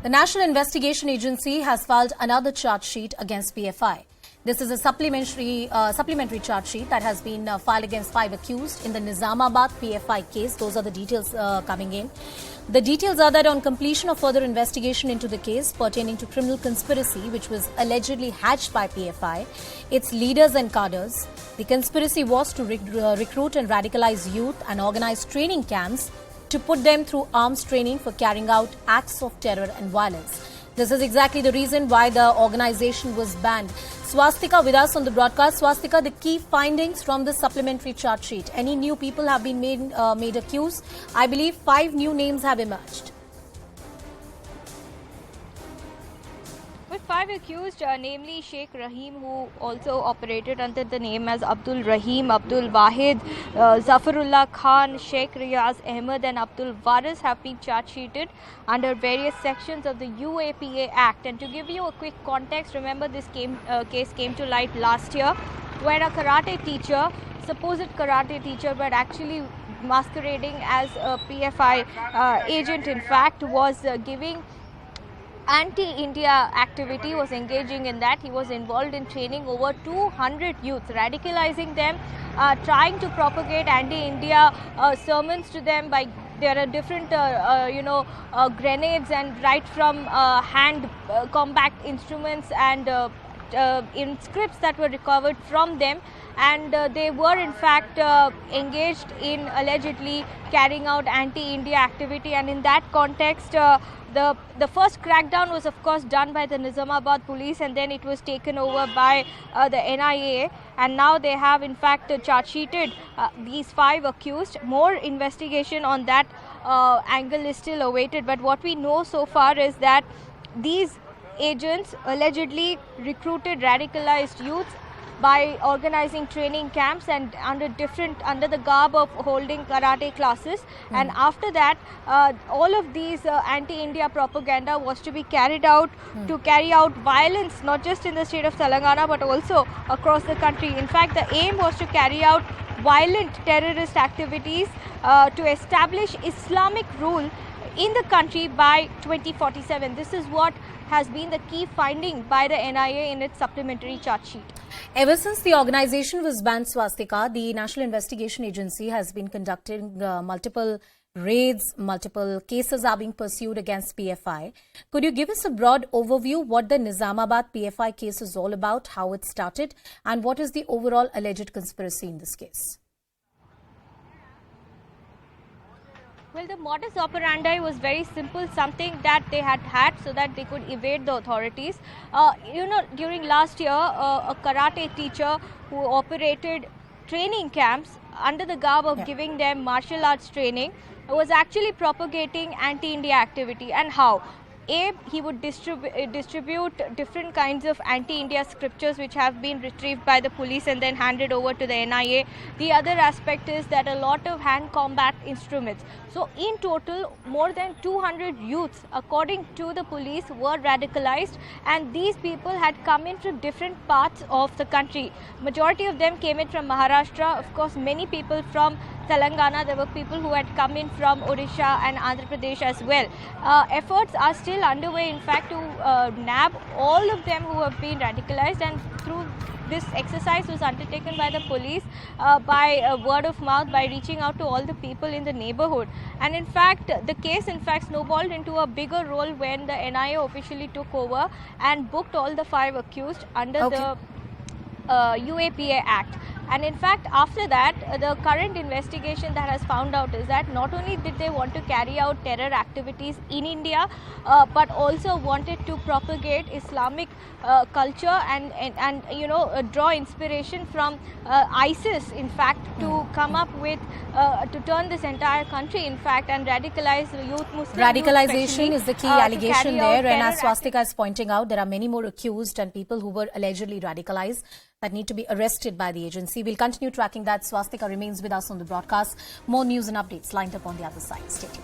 The National Investigation Agency has filed another charge sheet against PFI. This is a supplementary charge sheet that has been filed against 5 accused in the Nizamabad PFI case. Those are the details coming in. The details are that on completion of further investigation into the case pertaining to criminal conspiracy, which was allegedly hatched by PFI, its leaders and cadres, the conspiracy was to recruit and radicalize youth and organize training camps to put them through arms training for carrying out acts of terror and violence. This is exactly the reason why the organization was banned. Swastika with us on the broadcast. Swastika, the key findings from the supplementary charge sheet. Any new people have been made accused? I believe 5 new names have emerged. With 5 accused, namely Sheikh Rahim, who also operated under the name as Abdul Rahim, Abdul Wahid, Zafarullah Khan, Sheikh Riaz Ahmed and Abdul Waris have been charge-sheeted under various sections of the UAPA Act. And to give you a quick context, remember this case came to light last year when a karate teacher, supposed karate teacher, but actually masquerading as a PFI agent, in fact, was giving anti-India activity, was engaging in that. He was involved in training over 200 youth, radicalizing them, trying to propagate anti-India sermons to them by there are different grenades and right from hand combat instruments and in scripts that were recovered from them, and they were in fact engaged in allegedly carrying out anti-India activity. And in that context, the first crackdown was of course done by the Nizamabad police, and then it was taken over by the NIA, and now they have in fact charge-sheeted these 5 accused. More investigation on that angle is still awaited, but what we know so far is that these agents allegedly recruited radicalized youth by organizing training camps and under the garb of holding karate classes. And after that, all of these anti-India propaganda was to be carried out to carry out violence, not just in the state of Telangana but also across the country. In fact, the aim was to carry out violent terrorist activities to establish Islamic rule in the country by 2047. This is what has been the key finding by the NIA in its supplementary charge sheet. Ever since the organization was banned, Swastika, the National Investigation Agency has been conducting multiple raids, multiple cases are being pursued against PFI. Could you give us a broad overview what the Nizamabad PFI case is all about, how it started, and what is the overall alleged conspiracy in this case? Well, the modus operandi was very simple, something that they had so that they could evade the authorities. During last year, a karate teacher who operated training camps under the garb of giving them martial arts training was actually propagating anti-India activity. And how? He would distribute different kinds of anti-India scriptures which have been retrieved by the police and then handed over to the NIA. The other aspect is that a lot of hand combat instruments. So in total, more than 200 youths, according to the police, were radicalized, and these people had come in from different parts of the country. Majority of them came in from Maharashtra, of course many people from Telangana. There were people who had come in from Odisha and Andhra Pradesh as well. Efforts are still underway, in fact, to nab all of them who have been radicalized, and through this exercise was undertaken by the police by word of mouth, by reaching out to all the people in the neighborhood. And in fact, the case snowballed into a bigger role when the NIA officially took over and booked all the 5 accused under the UAPA Act. And in fact, after that, the current investigation that has found out is that not only did they want to carry out terror activities in India, but also wanted to propagate Islamic culture and draw inspiration from ISIS, in fact, to come up with, to turn this entire country, in fact, and radicalize the youth Muslim. Radicalization is the key allegation there, and as Swastika is pointing out, there are many more accused and people who were allegedly radicalized that need to be arrested by the agency. We'll continue tracking that. Swastika remains with us on the broadcast. More news and updates lined up on the other side. Stay tuned.